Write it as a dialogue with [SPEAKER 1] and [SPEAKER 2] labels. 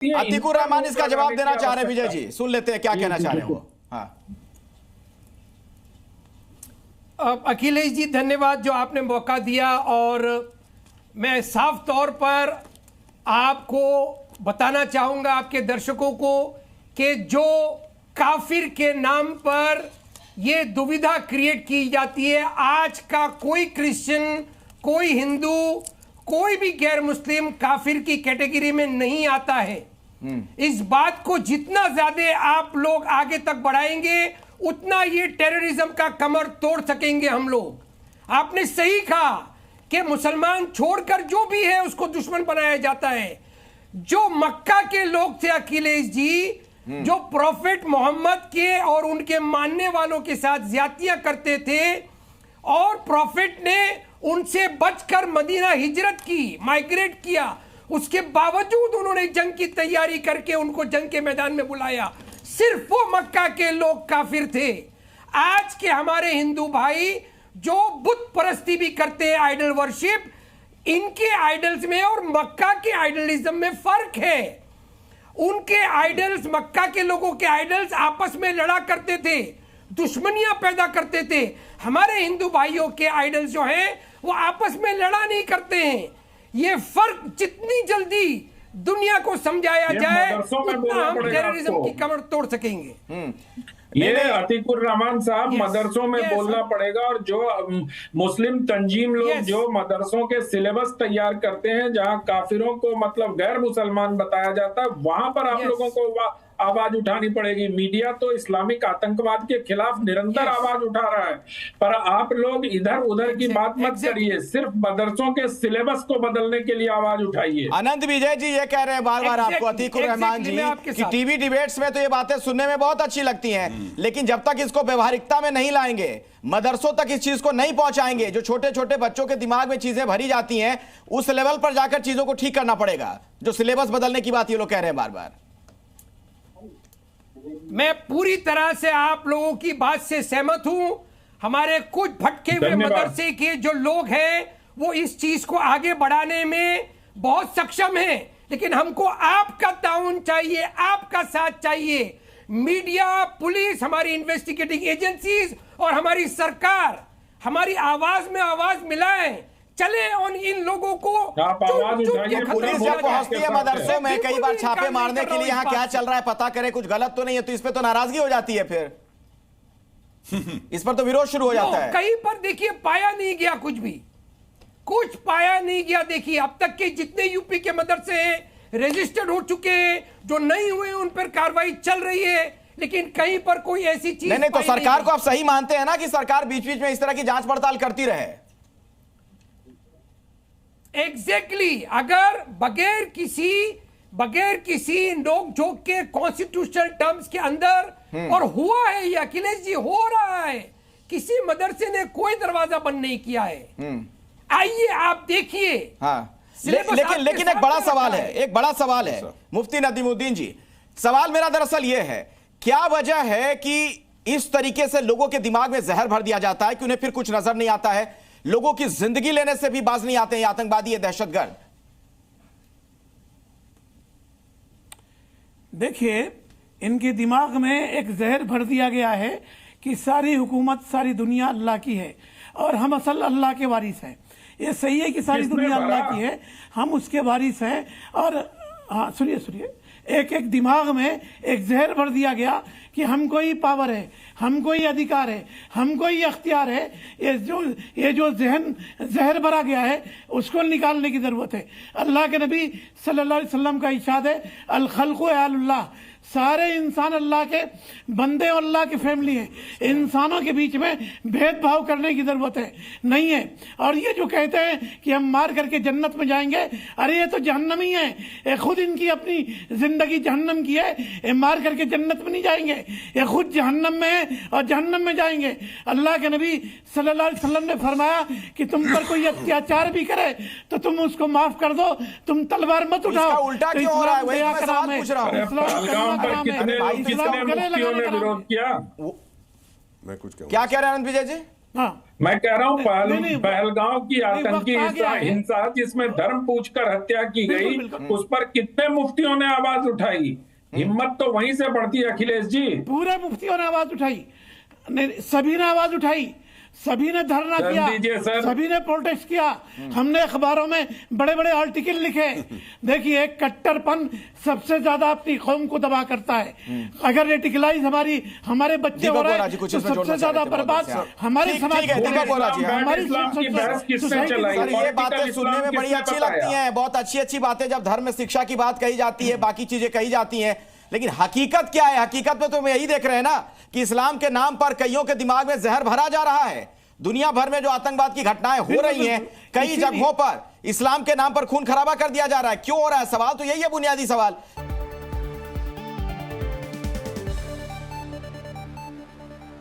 [SPEAKER 1] अतीकुर रहमान इसका जवाब देना चाह रहे हैं। विजय जी सुन लेते हैं क्या कहना चाह रहे हैं वो। हाँ
[SPEAKER 2] अखिलेश जी धन्यवाद जो आपने मौका दिया, और मैं साफ तौर पर आपको बताना चाहूंगा आपके दर्शकों को कि जो काफिर के नाम पर ये दुविधा क्रिएट की जाती है, आज का कोई क्रिश्चियन, कोई हिंदू, कोई भी गैर मुस्लिम काफिर की कैटेगरी में नहीं आता है। इस बात को जितना ज्यादा आप लोग आगे तक बढ़ाएंगे उतना ये टेररिज्म का कमर तोड़ सकेंगे हम लोग। आपने सही कहा कि मुसलमान छोड़कर जो भी है उसको दुश्मन बनाया जाता है। जो मक्का के लोग थे अखिलेश जी, जो प्रॉफेट मोहम्मद के और उनके मानने वालों के साथ ज्यादतियां करते थे, और प्रॉफेट ने उनसे बचकर मदीना हिजरत की, माइग्रेट किया, उसके बावजूद उन्होंने जंग की तैयारी करके उनको जंग के मैदान में बुलाया। सिर्फ वो मक्का के लोग काफिर थे। आज के हमारे हिंदू भाई जो बुत परस्ती भी करते हैं, आइडल वर्शिप, इनके आइडल्स में और मक्का के आइडलिज्म में फर्क है। उनके आइडल्स, मक्का के लोगों के आइडल्स आपस में लड़ा करते थे, दुश्मनियां पैदा करते थे। हमारे हिंदू भाइयों के आइडल्स जो हैं वो आपस में लड़ा नहीं करते हैं। ये फर्क जितनी जल्दी दुनिया को समझाया जाए उतना हम टेररिज्म की कमर तोड़ सकेंगे।
[SPEAKER 3] ये अतीकुर रहमान साहब, मदरसों में बोलना पड़ेगा। और जो मुस्लिम तंजीम लोग जो मदरसों के सिलेबस तैयार करते हैं, जहां काफिरों को मतलब गैर मुसलमान बताया जाता है, वहां पर आप लोगों को आवाज उठानी पड़ेगी। मीडिया तो इस्लामिक आतंकवाद के खिलाफ निरंतर आवाज उठा रहा है, पर आप लोग इधर उधर की बात मत करिए, सिर्फ मदरसों के सिलेबस को बदलने के लिए आवाज उठाइए।
[SPEAKER 1] आनंद विजय जी ये कह रहे हैं बार बार आपको, अतीकुर रहमान जी, कि टीवी डिबेट्स में तो ये बातें सुनने में बहुत अच्छी लगती हैं, लेकिन जब तक इसको व्यवहारिकता में नहीं लाएंगे, मदरसों तक इस चीज को नहीं पहुंचाएंगे, जो छोटे छोटे बच्चों के दिमाग में चीजें भरी जाती हैं, उस लेवल पर जाकर चीजों को ठीक करना पड़ेगा। जो सिलेबस बदलने की बात ये लोग कह रहे हैं बार बार।
[SPEAKER 2] मैं पूरी तरह से आप लोगों की बात से सहमत हूं। हमारे कुछ भटके हुए मदरसे के जो लोग हैं वो इस चीज को आगे बढ़ाने में बहुत सक्षम हैं, लेकिन हमको आपका ताउन चाहिए, आपका साथ चाहिए। मीडिया, पुलिस, हमारी इन्वेस्टिगेटिंग एजेंसीज और हमारी सरकार हमारी आवाज में आवाज मिलाएं, चले और इन लोगों को
[SPEAKER 1] पुलिस जब पहुंचती है मदरसे में कई बार छापे मारने के लिए यहाँ क्या चल रहा है पता करे, कुछ गलत तो नहीं है, तो इस पे तो नाराजगी हो जाती है, फिर इस पर तो विरोध शुरू हो जाता है।
[SPEAKER 2] कहीं पर देखिए पाया नहीं गया, कुछ पाया नहीं गया। देखिए अब तक के जितने यूपी के मदरसे रजिस्टर्ड हो चुके हैं, जो नहीं हुए उन पर कार्रवाई चल रही है, लेकिन कहीं पर कोई ऐसी चीज
[SPEAKER 1] नहीं। तो सरकार को आप सही मानते हैं ना कि सरकार बीच बीच में इस तरह की जांच पड़ताल करती रहे?
[SPEAKER 2] एग्जैक्टली अगर बगैर किसी नोक झोंक के कॉन्स्टिट्यूशनल टर्म्स के अंदर, और हुआ है ये अखिलेश जी, हो रहा है, किसी मदरसे ने कोई दरवाजा बंद नहीं किया है। आइए आप देखिए।
[SPEAKER 1] हाँ। लेकिन एक बड़ा सवाल है मुफ्ती नदीमुद्दीन जी। सवाल मेरा दरअसल ये है, क्या वजह है कि इस तरीके से लोगों के दिमाग में जहर भर दिया जाता है कि उन्हें फिर कुछ नजर नहीं आता है, लोगों की जिंदगी लेने से भी बाज नहीं आते हैं आतंकवादी, ये दहशतगर्द?
[SPEAKER 4] देखिए, इनके दिमाग में एक जहर भर दिया गया है कि सारी हुकूमत, सारी दुनिया अल्लाह की है और हम असल अल्लाह के वारिस हैं। ये सही है कि सारी दुनिया अल्लाह की है, हम उसके वारिस हैं। और हाँ, सुनिए, एक दिमाग में एक जहर भर दिया गया कि हमको ही पावर है, हमको ही अधिकार है, हमको ही अख्तियार है। ये जो जहर भरा गया है उसको निकालने की जरूरत है। अल्लाह के नबी सल्लल्लाहु अलैहि वसल्लम का इरशाद है, अल खल्क़ु अल्लाह, सारे इंसान अल्लाह के बंदे और अल्लाह की फैमिली है। इंसानों के बीच में भेदभाव करने की जरूरत नहीं है। और ये जो कहते हैं कि हम मार करके जन्नत में जाएंगे, अरे ये तो जहन्नम ही है। ये खुद इनकी अपनी जिंदगी जहन्नम की है, ये मार करके जन्नत में नहीं जाएंगे, ये खुद जहन्नम में है और जहन्नम में जाएंगे। अल्लाह के नबी सल्लल्लाहु अलैहि वसल्लम ने फरमाया कि तुम पर कोई अत्याचार भी करे तो तुम उसको माफ कर दो, तुम तलवार मत उठाओ।
[SPEAKER 1] उल्टा क्यों हो रहा है? वही मैं सवाल पूछ रहा हूं।
[SPEAKER 3] कितने मुफ्तियों ने विरोध किया?
[SPEAKER 1] मैं कुछ क्या कह रहे हैं आनंद विजय जी?
[SPEAKER 4] हाँ,
[SPEAKER 3] मैं कह रहा हूँ
[SPEAKER 4] नहीं,
[SPEAKER 3] पहलगांव की आतंकी
[SPEAKER 4] वक्त आ गया है।
[SPEAKER 3] हिंसा जिसमें धर्म पूछकर हत्या की गई,
[SPEAKER 4] बिल्कुल।
[SPEAKER 3] उस पर कितने मुफ्तियों ने आवाज उठाई। हिम्मत तो वहीं से बढ़ती है अखिलेश जी।
[SPEAKER 4] पूरे मुफ्तियों ने आवाज उठाई, सभी ने आवाज उठाई, सभी ने धरना
[SPEAKER 3] दीजिए
[SPEAKER 4] किया,
[SPEAKER 3] सर।
[SPEAKER 4] सभी ने प्रोटेस्ट किया। हमने अखबारों में बड़े बड़े आर्टिकल लिखे। देखिए, कट्टरपन सबसे ज्यादा अपनी कौम को दबा करता है। अगर रेडिकलाइज हमारे बच्चे हो रहे हैं तो सबसे ज्यादा बर्बाद हमारे समाज
[SPEAKER 3] हमारी
[SPEAKER 1] ये बातें सुनने में बड़ी अच्छी लगती हैं, बहुत अच्छी अच्छी बातें जब धर्म में शिक्षा की बात कही जाती है, बाकी चीजें कही जाती हैं, लेकिन हकीकत क्या है? हकीकत में तो हम यही देख रहे हैं ना कि इस्लाम के नाम पर कईयों के दिमाग में जहर भरा जा रहा है। दुनिया भर में जो आतंकवाद की घटनाएं हो रही हैं, कई जगहों पर इस्लाम के नाम पर खून खराबा कर दिया जा रहा है। क्यों हो रहा है? सवाल तो यही है, बुनियादी सवाल।